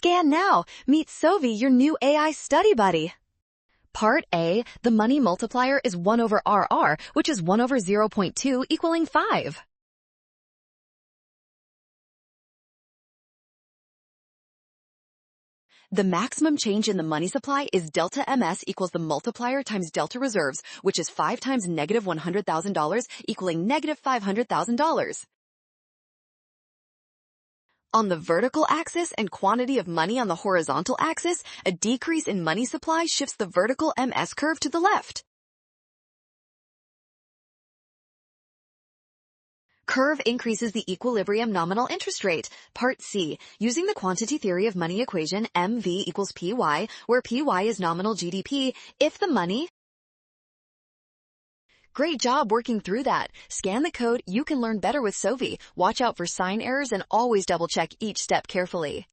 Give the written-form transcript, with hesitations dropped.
Scan now. Meet Sovi, your new AI study buddy. Part A, the money multiplier is 1 over RR, which is 1 over 0.2 equaling 5. The maximum change in the money supply is delta MS equals the multiplier times delta reserves, which is 5 times negative $100,000 equaling negative $500,000. On the vertical axis and quantity of money on the horizontal axis, a decrease in money supply shifts the vertical MS curve to the left. Curve increases the equilibrium nominal interest rate. Part C, using the quantity theory of money equation MV equals PY, where PY is nominal GDP, if the money... Great job working through that. Scan the code. You can learn better with Sovi. Watch out for sign errors and always double check each step carefully.